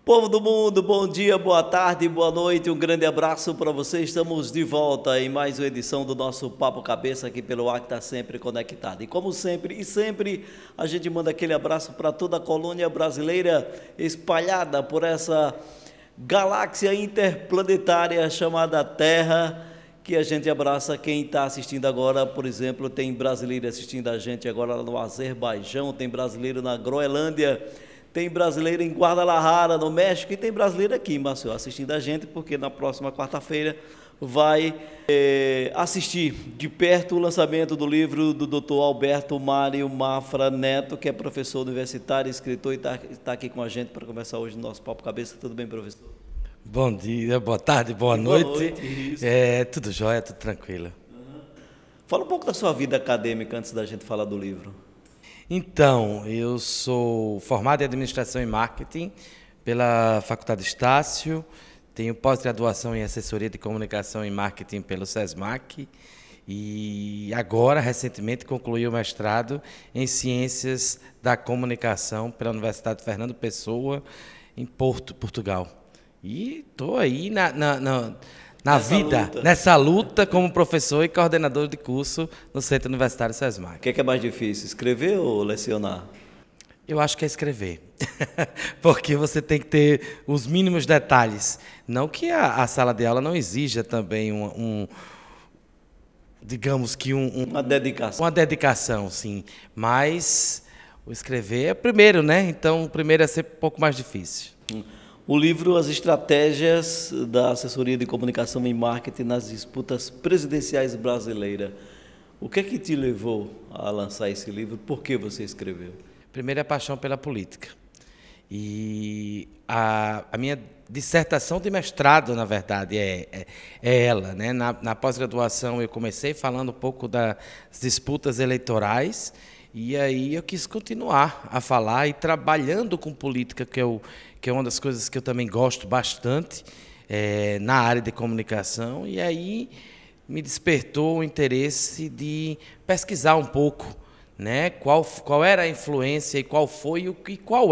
Povo do mundo, bom dia, boa tarde, boa noite, um grande abraço para vocês. Estamos de volta em mais uma edição do nosso Papo Cabeça aqui pelo ar que está sempre conectado. E como sempre, a gente manda aquele abraço para toda a colônia brasileira espalhada por essa galáxia interplanetária chamada Terra, que a gente abraça. Quem está assistindo agora, por exemplo, tem brasileiro assistindo a gente agora lá no Azerbaijão, tem brasileiro na Groenlândia, tem brasileiro em Guadalajara, no México, e tem brasileiro aqui em Maceió assistindo a gente, porque na próxima quarta-feira vai assistir de perto o lançamento do livro do Dr. Alberto Mário Mafra Neto, que é professor universitário, escritor, e está aqui com a gente para conversar hoje no nosso Papo Cabeça. Tudo bem, professor? Bom dia, boa tarde, boa noite. Tudo jóia, tudo tranquilo. Fala um pouco da sua vida acadêmica antes da gente falar do livro. Então, eu sou formado em Administração e Marketing pela Faculdade Estácio, tenho pós-graduação em Assessoria de Comunicação e Marketing pelo SESMAC e agora, recentemente, concluí o mestrado em Ciências da Comunicação pela Universidade Fernando Pessoa, em Porto, Portugal. E estou aí nessa luta como professor e coordenador de curso no Centro Universitário SESMAC. O que é mais difícil, escrever ou lecionar? Eu acho que é escrever, porque você tem que ter os mínimos detalhes. Não que a sala de aula não exija também digamos que uma dedicação. Uma dedicação, sim. Mas o escrever é primeiro, né? Então, o primeiro é sempre um pouco mais difícil. O livro As Estratégias da Assessoria de Comunicação e Marketing nas Disputas Presidenciais Brasileiras. O que é que te levou a lançar esse livro? Por que você escreveu? Primeiro, a paixão pela política. E a minha dissertação de mestrado, na verdade, é ela, né? Na pós-graduação, eu comecei falando um pouco das disputas eleitorais, e aí eu quis continuar a falar e trabalhando com política, que é uma das coisas que eu também gosto bastante na área de comunicação, e aí me despertou o interesse de pesquisar um pouco, né, qual era a influência e qual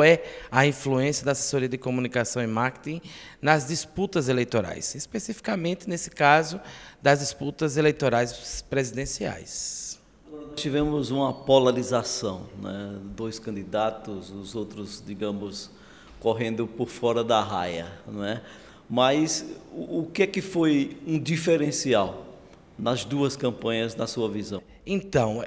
é a influência da assessoria de comunicação e marketing nas disputas eleitorais, especificamente nesse caso das disputas eleitorais presidenciais. Tivemos uma polarização, né? Dois candidatos, os outros, digamos, correndo por fora da raia, não é? Mas o que é que foi um diferencial nas duas campanhas, na sua visão? Então,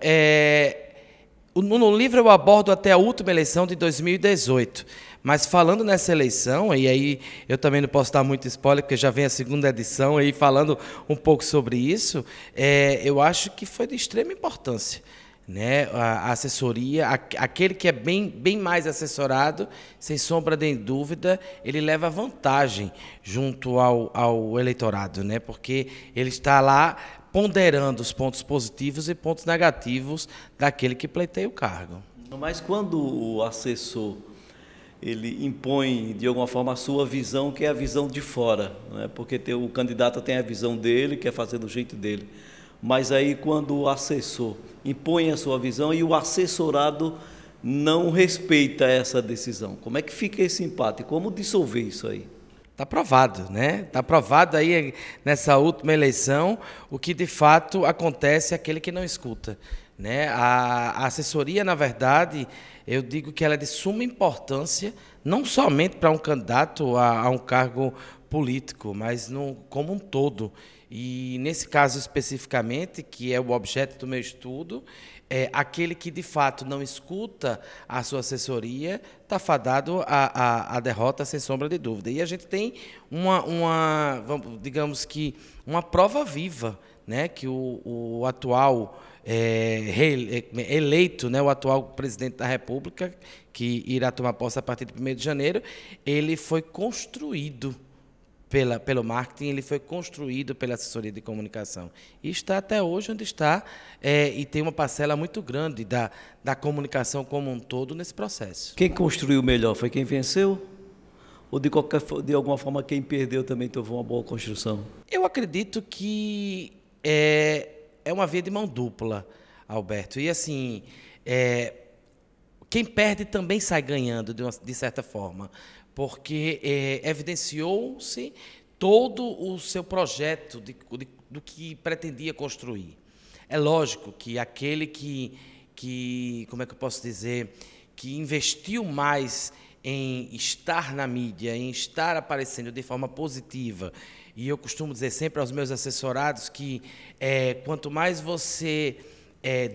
no livro eu abordo até a última eleição de 2018, mas falando nessa eleição, e aí eu também não posso dar muito spoiler, porque já vem a segunda edição aí falando um pouco sobre isso, eu acho que foi de extrema importância, né? A assessoria, aquele que é bem mais assessorado, sem sombra de dúvida, ele leva vantagem junto ao eleitorado, né? Porque ele está lá ponderando os pontos positivos e pontos negativos daquele que pleiteia o cargo. Mas quando o assessor ele impõe de alguma forma a sua visão, que é a visão de fora, não é? Porque o candidato tem a visão dele, quer fazer do jeito dele. Mas aí quando o assessor impõe a sua visão e o assessorado não respeita essa decisão, como é que fica esse empate? Como dissolver isso aí? Está provado, né? Está provado aí nessa última eleição o que de fato acontece é aquele que não escuta, né? A assessoria, na verdade, eu digo que ela é de suma importância, não somente para um candidato a um cargo político, mas como um todo. E nesse caso especificamente, que é o objeto do meu estudo, aquele que de fato não escuta a sua assessoria está fadado à derrota, sem sombra de dúvida. E a gente tem digamos que uma prova viva, né, que o atual eleito, né, o atual presidente da República, que irá tomar posse a partir de 1º de janeiro, ele foi construído pelo marketing, ele foi construído pela assessoria de comunicação. E está até hoje onde está, e tem uma parcela muito grande da comunicação como um todo nesse processo. Quem construiu melhor foi quem venceu? Ou de alguma forma quem perdeu também teve uma boa construção? Eu acredito que é uma via de mão dupla, Alberto. E assim, quem perde também sai ganhando, de certa forma, porque evidenciou-se todo o seu projeto do que pretendia construir. É lógico que aquele como é que eu posso dizer, que investiu mais em estar na mídia, em estar aparecendo de forma positiva, e eu costumo dizer sempre aos meus assessorados que quanto mais você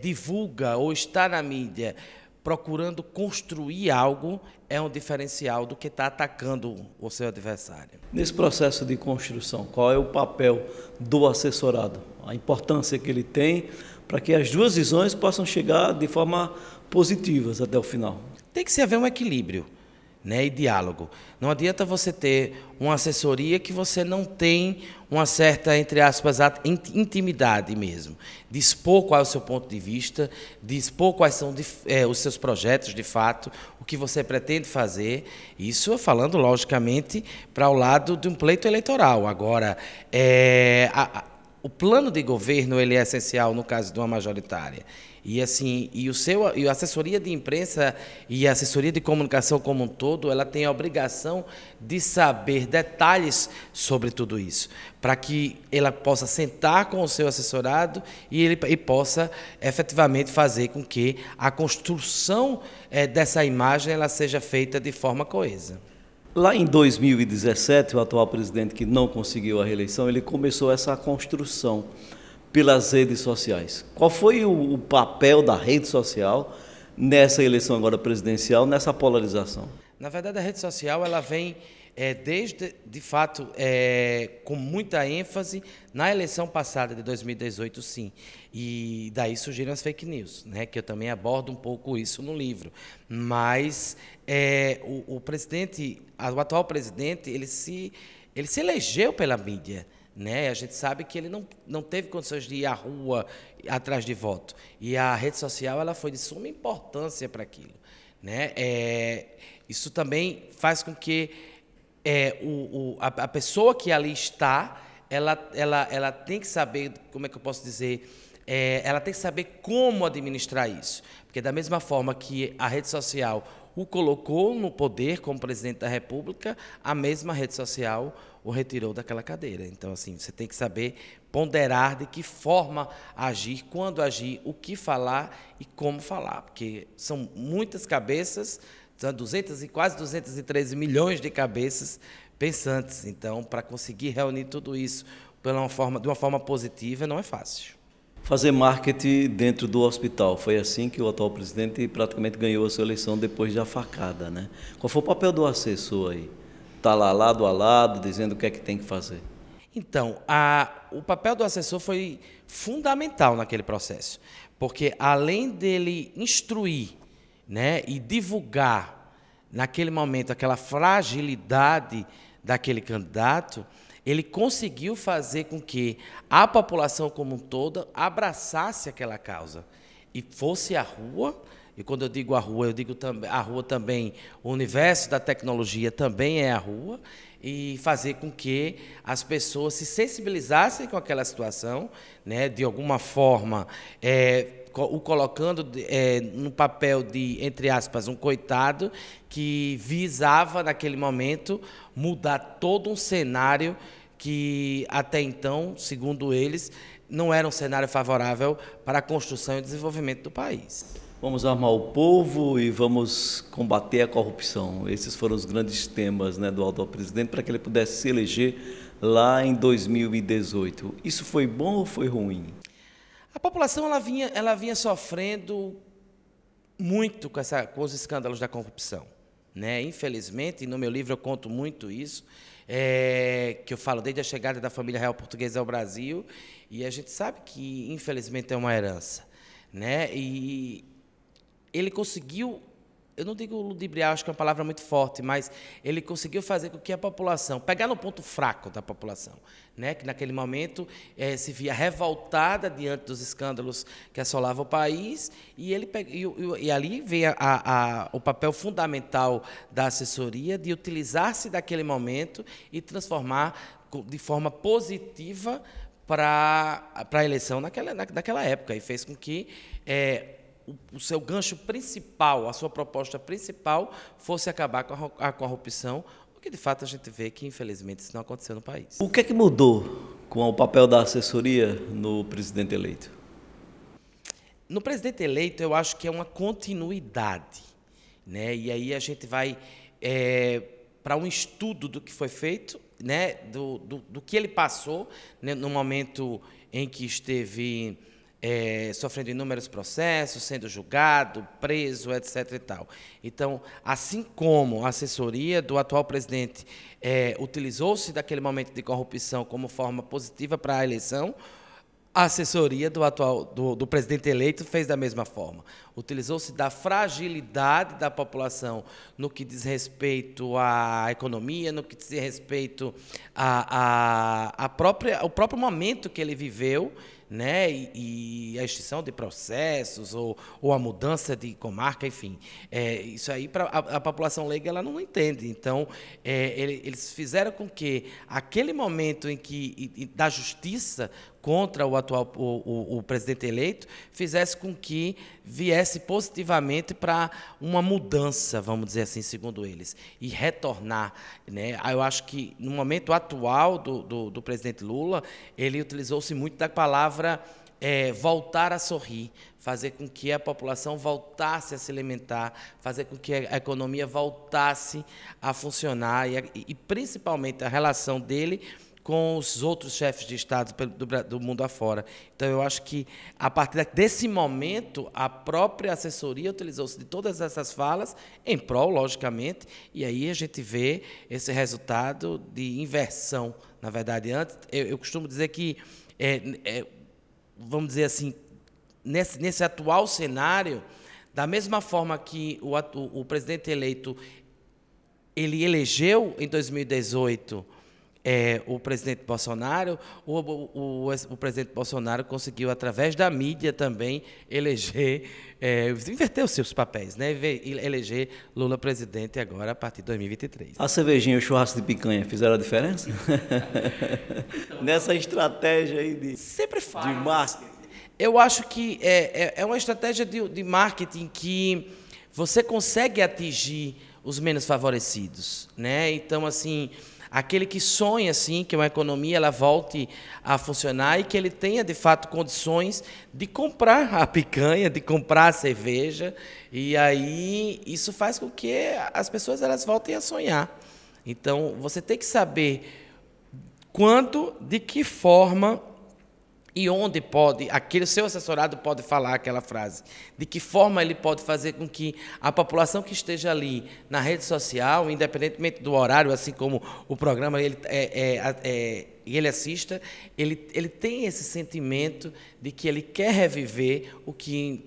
divulga ou está na mídia procurando construir algo, é um diferencial do que está atacando o seu adversário. Nesse processo de construção, qual é o papel do assessorado? A importância que ele tem para que as duas visões possam chegar de forma positivas até o final. Tem que se haver um equilíbrio, né, e diálogo. Não adianta você ter uma assessoria que você não tem uma certa, entre aspas, intimidade mesmo, de expor qual é o seu ponto de vista, de expor quais são os seus projetos de fato, o que você pretende fazer, isso falando logicamente para o lado de um pleito eleitoral. Agora, o plano de governo ele é essencial no caso de uma majoritária. E assim, a assessoria de imprensa e a assessoria de comunicação como um todo, ela tem a obrigação de saber detalhes sobre tudo isso, para que ela possa sentar com o seu assessorado e possa efetivamente fazer com que a construção dessa imagem ela seja feita de forma coesa. Lá em 2017, o atual presidente, que não conseguiu a reeleição, ele começou essa construção pelas redes sociais. Qual foi o papel da rede social nessa eleição agora presidencial, nessa polarização? Na verdade, a rede social ela vem de fato, com muita ênfase na eleição passada de 2018, sim. E daí surgiram as fake news, né, que eu também abordo um pouco isso no livro. Mas o atual presidente, ele se elegeu pela mídia. Né? A gente sabe que ele não teve condições de ir à rua atrás de voto. E a rede social ela foi de suma importância para aquilo. Né? Isso também faz com que a pessoa que ali está, ela tem que saber, como é que eu posso dizer, ela tem que saber como administrar isso. Porque da mesma forma que a rede social o colocou no poder como presidente da República, a mesma rede social o retirou daquela cadeira. Então, assim, você tem que saber ponderar de que forma agir, quando agir, o que falar e como falar, porque são muitas cabeças, são quase 213 milhões de cabeças pensantes. Então, para conseguir reunir tudo isso de uma forma positiva, não é fácil. Fazer marketing dentro do hospital. Foi assim que o atual presidente praticamente ganhou a sua eleição depois da facada, né? Qual foi o papel do assessor aí? Está lá lado a lado, dizendo o que é que tem que fazer. Então, o papel do assessor foi fundamental naquele processo, porque além dele instruir, né, e divulgar naquele momento aquela fragilidade daquele candidato, ele conseguiu fazer com que a população como um todo abraçasse aquela causa e fosse à rua. E quando eu digo a rua, eu digo a rua também, o universo da tecnologia também é a rua, e fazer com que as pessoas se sensibilizassem com aquela situação, né, de alguma forma, o colocando no papel de, entre aspas, um coitado que visava, naquele momento, mudar todo um cenário que, até então, segundo eles, não era um cenário favorável para a construção e desenvolvimento do país. Vamos armar o povo e vamos combater a corrupção. Esses foram os grandes temas, né, do atual presidente para que ele pudesse se eleger lá em 2018. Isso foi bom ou foi ruim? A população ela vinha sofrendo muito com os escândalos da corrupção, né? Infelizmente, e no meu livro eu conto muito isso, que eu falo desde a chegada da família real portuguesa ao Brasil, e a gente sabe que, infelizmente, é uma herança, né? E ele conseguiu, eu não digo ludibriar, acho que é uma palavra muito forte, mas ele conseguiu fazer com que a população, pegar no ponto fraco da população, né, que naquele momento se via revoltada diante dos escândalos que assolavam o país, e ali vem o papel fundamental da assessoria de utilizar-se daquele momento e transformar de forma positiva para a eleição naquela época, e fez com que o seu gancho principal, a sua proposta principal fosse acabar com a corrupção, o que de fato a gente vê que, infelizmente, isso não aconteceu no país. O que é que mudou com o papel da assessoria no presidente eleito? No presidente eleito, eu acho que é uma continuidade, né? E aí a gente vai para um estudo do que foi feito, né? do que ele passou, né? No momento em que esteve sofrendo inúmeros processos, sendo julgado, preso, etc. e tal. Então, assim como a assessoria do atual presidente utilizou-se daquele momento de corrupção como forma positiva para a eleição, a assessoria do presidente eleito fez da mesma forma. Utilizou-se da fragilidade da população no que diz respeito à economia, no que diz respeito ao próprio momento que ele viveu, né, e a extinção de processos ou a mudança de comarca, enfim. Isso aí, para a população leiga, ela não entende. Então, eles fizeram com que aquele momento em que da justiça contra o presidente eleito fizesse com que viesse positivamente para uma mudança, vamos dizer assim, segundo eles, e retornar, né? Eu acho que no momento atual do presidente Lula, ele utilizou-se muito da palavra voltar a sorrir, fazer com que a população voltasse a se alimentar, fazer com que a economia voltasse a funcionar e principalmente a relação dele com os outros chefes de Estado do mundo afora. Então, eu acho que, a partir desse momento, a própria assessoria utilizou-se de todas essas falas, em prol, logicamente, e aí a gente vê esse resultado de inversão. Na verdade, antes, eu costumo dizer que, vamos dizer assim, nesse atual cenário, da mesma forma que o presidente eleito ele elegeu, em 2018, o presidente Bolsonaro, o presidente Bolsonaro conseguiu, através da mídia também, inverter os seus papéis, né? Eleger Lula presidente agora a partir de 2023. A cervejinha e o churrasco de picanha fizeram a diferença? Nessa estratégia aí sempre faz. De marketing? Eu acho que é uma estratégia de marketing que você consegue atingir os menos favorecidos, né? Então, assim, aquele que sonha assim que uma economia ela volte a funcionar e que ele tenha de fato condições de comprar a picanha, de comprar a cerveja, e aí isso faz com que as pessoas elas voltem a sonhar. Então você tem que saber quando, de que forma e onde aquele seu assessorado pode falar aquela frase, de que forma ele pode fazer com que a população que esteja ali na rede social, independentemente do horário, assim como o programa ele assista, ele tem esse sentimento de que ele quer reviver o que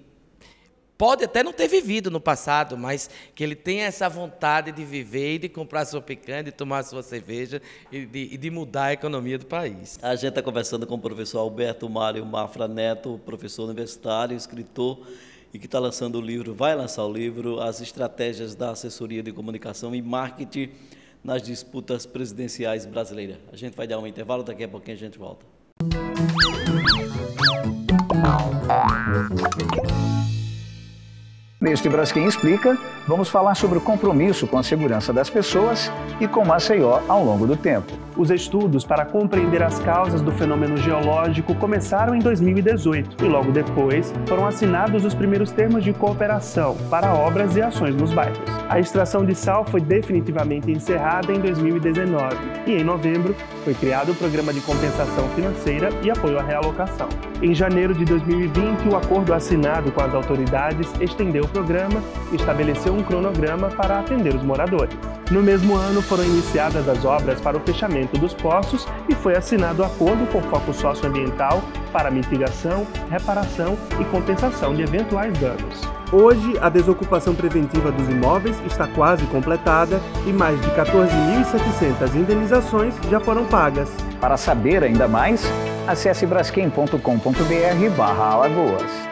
pode até não ter vivido no passado, mas que ele tenha essa vontade de viver e de comprar sua picanha, de tomar sua cerveja e de mudar a economia do país. A gente está conversando com o professor Alberto Mário Mafra Neto, professor universitário, escritor, e que está lançando o livro, vai lançar o livro, As Estratégias da Assessoria de Comunicação e Marketing nas Disputas Presidenciais Brasileiras. A gente vai dar um intervalo, daqui a pouquinho a gente volta. Neste Braskem Explica, vamos falar sobre o compromisso com a segurança das pessoas e com Maceió ao longo do tempo. Os estudos para compreender as causas do fenômeno geológico começaram em 2018 e logo depois foram assinados os primeiros termos de cooperação para obras e ações nos bairros. A extração de sal foi definitivamente encerrada em 2019 e em novembro foi criado o Programa de Compensação Financeira e Apoio à Realocação. Em janeiro de 2020, o acordo assinado com as autoridades estendeu o programa e estabeleceu um cronograma para atender os moradores. No mesmo ano, foram iniciadas as obras para o fechamento dos poços e foi assinado o acordo com foco socioambiental para mitigação, reparação e compensação de eventuais danos. Hoje, a desocupação preventiva dos imóveis está quase completada e mais de 14.700 indenizações já foram pagas. Para saber ainda mais, acesse braskem.com.br/Alagoas.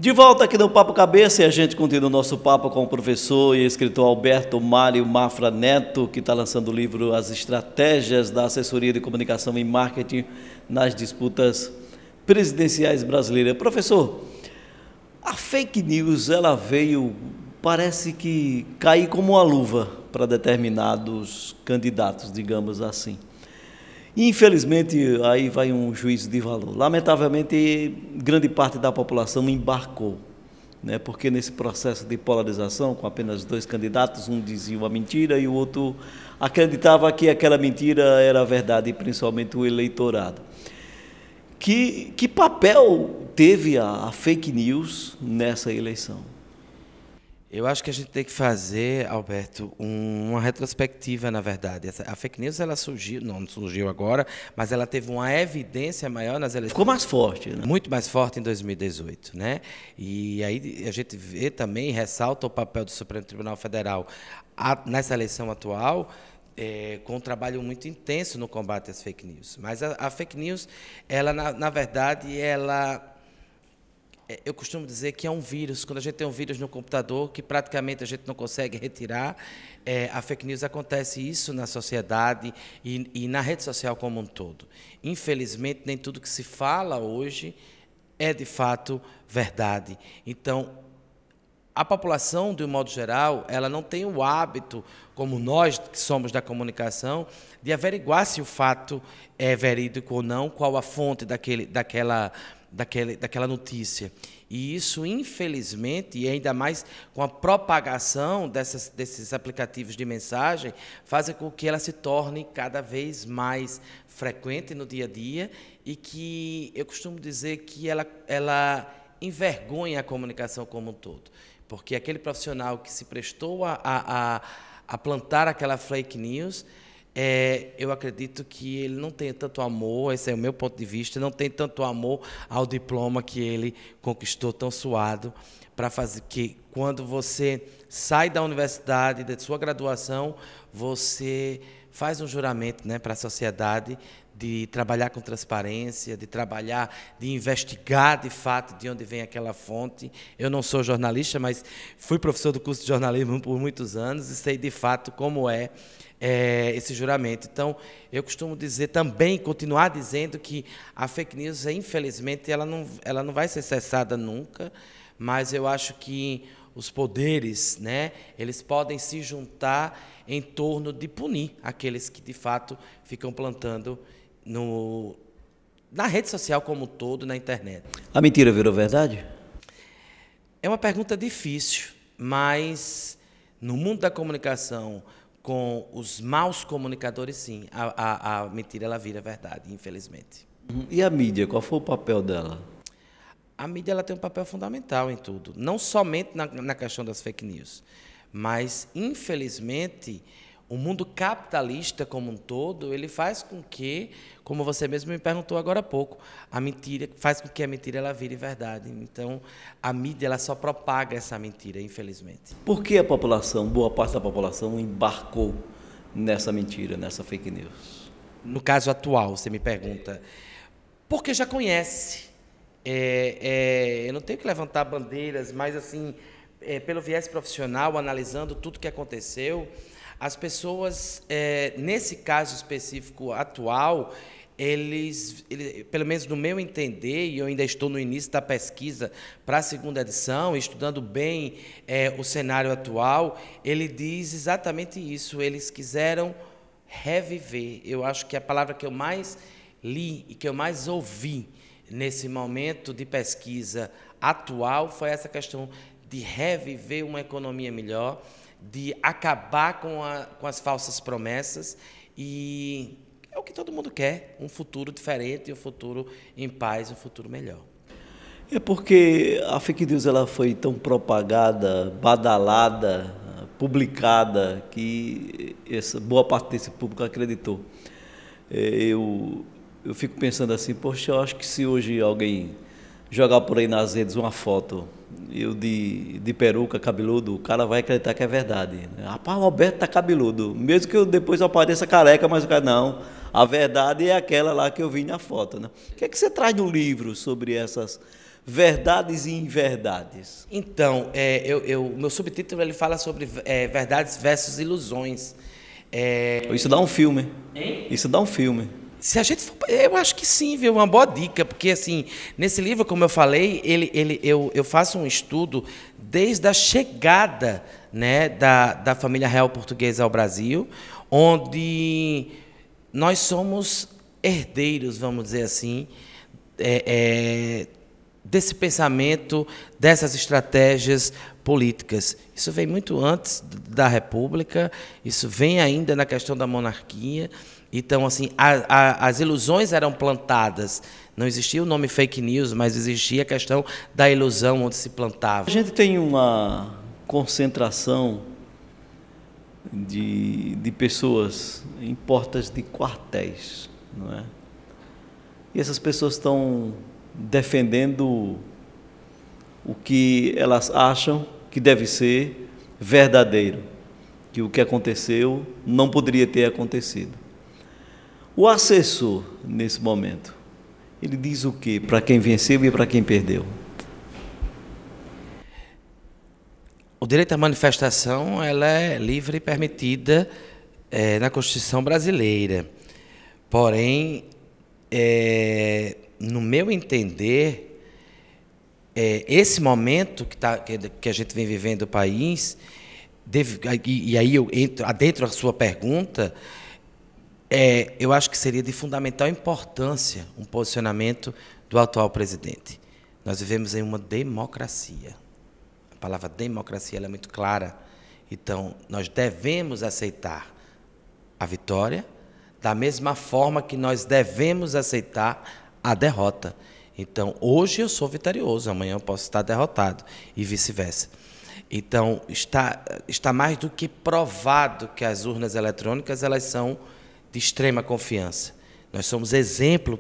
De volta aqui no Papo Cabeça, e a gente continua o nosso papo com o professor e escritor Alberto Mário Mafra Neto, que está lançando o livro As Estratégias da Assessoria de Comunicação e Marketing nas Disputas Presidenciais Brasileiras. Professor, a fake news, ela veio, parece que cair como uma luva para determinados candidatos, digamos assim. Infelizmente, aí vai um juízo de valor. Lamentavelmente, grande parte da população embarcou, né? Porque nesse processo de polarização, com apenas 2 candidatos, um dizia uma mentira e o outro acreditava que aquela mentira era verdade, principalmente o eleitorado. Que papel teve a fake news nessa eleição? Eu acho que a gente tem que fazer, Alberto, uma retrospectiva, na verdade. A fake news, ela surgiu, não surgiu agora, mas ela teve uma evidência maior nas eleições. Ficou mais forte, né? Muito mais forte em 2018, né? E aí a gente vê também, ressalta o papel do Supremo Tribunal Federal nessa eleição atual, com um trabalho muito intenso no combate às fake news. Mas a fake news, ela, na verdade, eu costumo dizer que é um vírus. Quando a gente tem um vírus no computador que praticamente a gente não consegue retirar, a fake news acontece isso na sociedade e na rede social como um todo. Infelizmente, nem tudo que se fala hoje é de fato verdade. Então, a população, de um modo geral, ela não tem o hábito, como nós que somos da comunicação, de averiguar se o fato é verídico ou não, qual a fonte daquela notícia. E isso, infelizmente, e ainda mais com a propagação desses aplicativos de mensagem, faz com que ela se torne cada vez mais frequente no dia a dia e que eu costumo dizer que ela envergonha a comunicação como um todo. Porque aquele profissional que se prestou a plantar aquela fake news, eu acredito que ele não tem tanto amor, esse é o meu ponto de vista, não tem tanto amor ao diploma que ele conquistou tão suado, para fazer que, quando você sai da universidade, da sua graduação, você faz um juramento, né, para a sociedade de trabalhar com transparência, de investigar de fato de onde vem aquela fonte. Eu não sou jornalista, mas fui professor do curso de jornalismo por muitos anos e sei de fato como é esse juramento. Então, eu costumo dizer também, continuar dizendo que a fake news, infelizmente, ela não vai ser cessada nunca, mas eu acho que os poderes, né, eles podem se juntar em torno de punir aqueles que, de fato, ficam plantando na rede social como um todo, na internet. A mentira virou verdade? É uma pergunta difícil, mas no mundo da comunicação, com os maus comunicadores, sim, a mentira ela vira verdade, infelizmente. E a mídia, qual foi o papel dela? A mídia ela tem um papel fundamental em tudo, não somente na questão das fake news, mas, infelizmente, o mundo capitalista como um todo, ele faz com que, como você mesmo me perguntou agora há pouco, a mentira faz com que a mentira ela vire verdade. Então, a mídia ela só propaga essa mentira, infelizmente. Por que a população, boa parte da população, embarcou nessa mentira, nessa fake news? No caso atual, você me pergunta, porque já conhece. Eu não tenho que levantar bandeiras, mas, assim, pelo viés profissional, analisando tudo que aconteceu, as pessoas, nesse caso específico atual, eles, pelo menos no meu entender, e eu ainda estou no início da pesquisa para a segunda edição, estudando bem o cenário atual, ele diz exatamente isso, eles quiseram reviver. Eu acho que a palavra que eu mais li e que eu mais ouvi nesse momento de pesquisa atual foi essa questão de reviver uma economia melhor, de acabar com as falsas promessas, e é o que todo mundo quer, um futuro diferente, um futuro em paz, um futuro melhor. É porque a fake news ela foi tão propagada, badalada, publicada, que boa parte desse público acreditou. Eu fico pensando assim, poxa, eu acho que se hoje alguém jogar por aí nas redes uma foto, eu de peruca, cabeludo, o cara vai acreditar que é verdade. Rapaz, o Alberto tá cabeludo, mesmo que eu depois apareça careca, mas o cara, não, a verdade é aquela lá que eu vi na foto, né? O que é que você traz no livro sobre essas Verdades e inverdades. Então, meu subtítulo ele fala sobre verdades versus ilusões. Isso dá um filme. Hein? Isso dá um filme. Se a gente for, eu acho que sim, viu? Uma boa dica, porque assim, nesse livro, como eu falei, eu faço um estudo desde a chegada, né, da família real portuguesa ao Brasil, onde nós somos herdeiros, vamos dizer assim, desse pensamento, dessas estratégias políticas. Isso vem muito antes da República, isso vem ainda na questão da monarquia. Então, assim, as ilusões eram plantadas. Não existia o nome fake news, mas existia a questão da ilusão onde se plantava. A gente tem uma concentração de pessoas em portas de quartéis, não é? E essas pessoas estão defendendo o que elas acham que deve ser verdadeiro, que o que aconteceu não poderia ter acontecido. O assessor, nesse momento, ele diz o quê para quem venceu e para quem perdeu? O direito à manifestação ela é livre e permitida na Constituição brasileira. Porém, no meu entender, esse momento que a gente vem vivendo no país, e aí eu entro adentro da sua pergunta, eu acho que seria de fundamental importância um posicionamento do atual presidente. Nós vivemos em uma democracia. A palavra democracia ela é muito clara. Então, nós devemos aceitar a vitória da mesma forma que nós devemos aceitar a derrota. Então, hoje eu sou vitorioso, amanhã eu posso estar derrotado e vice-versa. Então, está mais do que provado que as urnas eletrônicas elas são de extrema confiança. Nós somos exemplo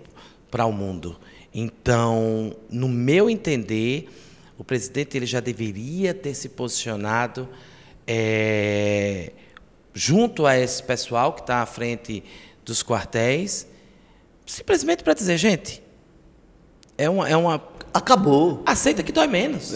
para o mundo. Então, no meu entender, o presidente ele já deveria ter se posicionado junto a esse pessoal que está à frente dos quartéis, simplesmente para dizer, gente, acabou. Aceita que dói menos,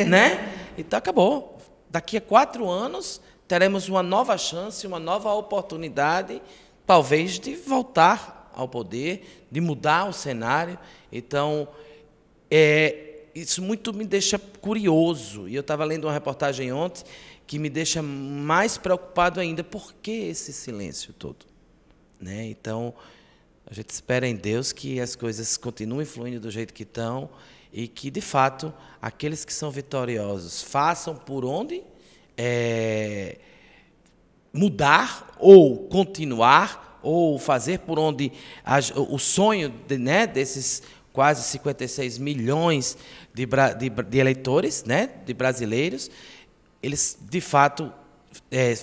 né? Então acabou. Daqui a 4 anos teremos uma nova chance, uma nova oportunidade, talvez de voltar ao poder, de mudar o cenário. Então, isso muito me deixa curioso. E eu estava lendo uma reportagem ontem que me deixa mais preocupado ainda. Por que esse silêncio todo? Né? Então, a gente espera em Deus que as coisas continuem fluindo do jeito que estão e que, de fato, aqueles que são vitoriosos façam por onde mudar ou continuar ou fazer por onde o sonho desses quase 56 milhões de eleitores, né, de brasileiros, eles, de fato,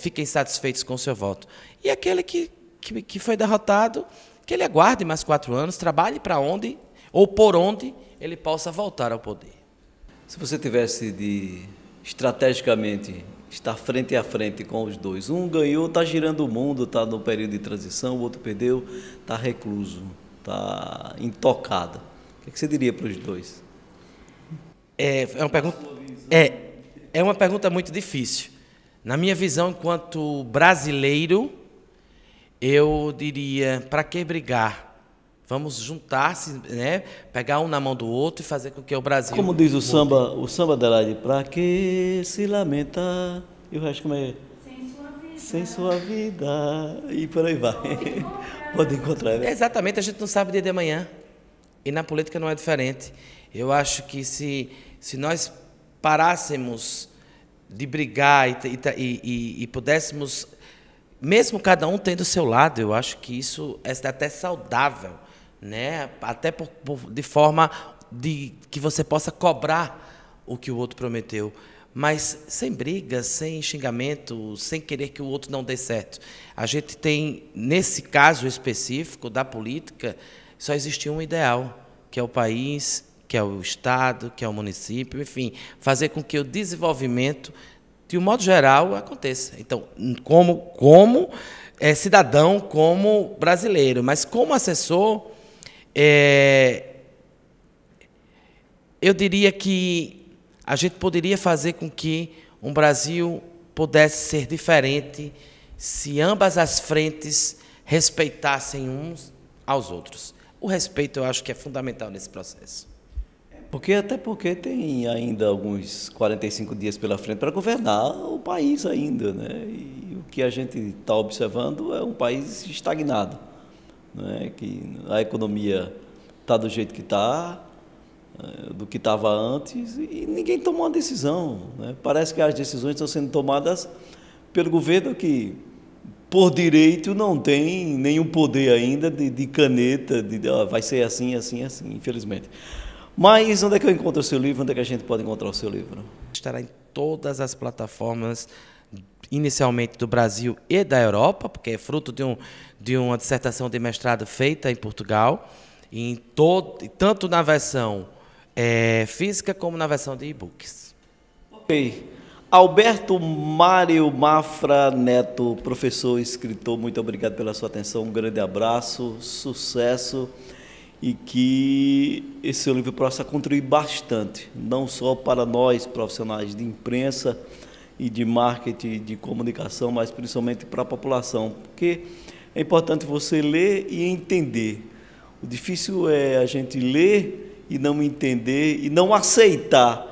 fiquem satisfeitos com o seu voto. E aquele que foi derrotado, que ele aguarde mais 4 anos, trabalhe para onde ou por onde ele possa voltar ao poder. Se você tivesse de, estrategicamente, estar frente a frente com os dois, um ganhou, está girando o mundo, está no período de transição, o outro perdeu, está recluso, está intocado. O que você diria para os dois? É uma pergunta muito difícil. Na minha visão, enquanto brasileiro, eu diria, para que brigar? Vamos juntar-se, né? Pegar um na mão do outro e fazer com que o Brasil... Como diz o samba Adelaide, para que se lamentar? E o resto como é? Sem sua vida. E por aí vai. Pode encontrar. Né? Exatamente, a gente não sabe o dia de amanhã. E na política não é diferente. Eu acho que se nós parássemos de brigar e pudéssemos, mesmo cada um tendo o seu lado, eu acho que isso é até saudável, né? Até de forma que você possa cobrar o que o outro prometeu, mas sem brigas, sem xingamento, sem querer que o outro não dê certo. A gente tem, nesse caso específico da política, só existe um ideal, que é o país, que é o Estado, que é o município, enfim, fazer com que o desenvolvimento, de um modo geral, aconteça. Então, como cidadão, como brasileiro, mas como assessor, eu diria que a gente poderia fazer com que um Brasil pudesse ser diferente se ambas as frentes respeitassem uns aos outros. O respeito, eu acho que é fundamental nesse processo. Até porque tem ainda alguns 45 dias pela frente para governar o país ainda, né? E o que a gente está observando é um país estagnado, né? Que a economia está do jeito que está, do que estava antes, e ninguém tomou uma decisão, né? Parece que as decisões estão sendo tomadas pelo governo que, por direito, não tem nenhum poder ainda de caneta, vai ser assim, assim, assim, infelizmente. Mas onde é que eu encontro o seu livro? Onde é que a gente pode encontrar o seu livro? Estará em todas as plataformas, inicialmente do Brasil e da Europa, porque é fruto de uma dissertação de mestrado feita em Portugal, tanto na versão física como na versão de e-books. Ok. Alberto Mário Mafra Neto, professor e escritor, muito obrigado pela sua atenção, um grande abraço, sucesso, e que esse seu livro possa contribuir bastante, não só para nós, profissionais de imprensa e de marketing, de comunicação, mas principalmente para a população, porque é importante você ler e entender. O difícil é a gente ler e não entender e não aceitar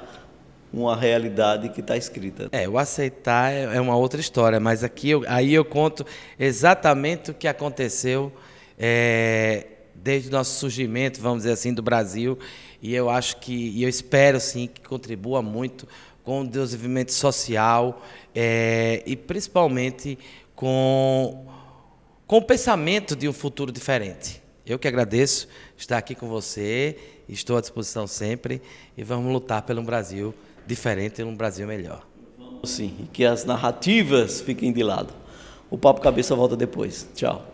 uma realidade que está escrita. O aceitar é uma outra história, mas aí eu conto exatamente o que aconteceu desde o nosso surgimento, vamos dizer assim, do Brasil, e eu acho e eu espero sim que contribua muito com o desenvolvimento social e principalmente com o pensamento de um futuro diferente. Eu que agradeço estar aqui com você, estou à disposição sempre e vamos lutar por um Brasil diferente e um Brasil melhor. Vamos sim, e que as narrativas fiquem de lado. O Papo Cabeça volta depois. Tchau.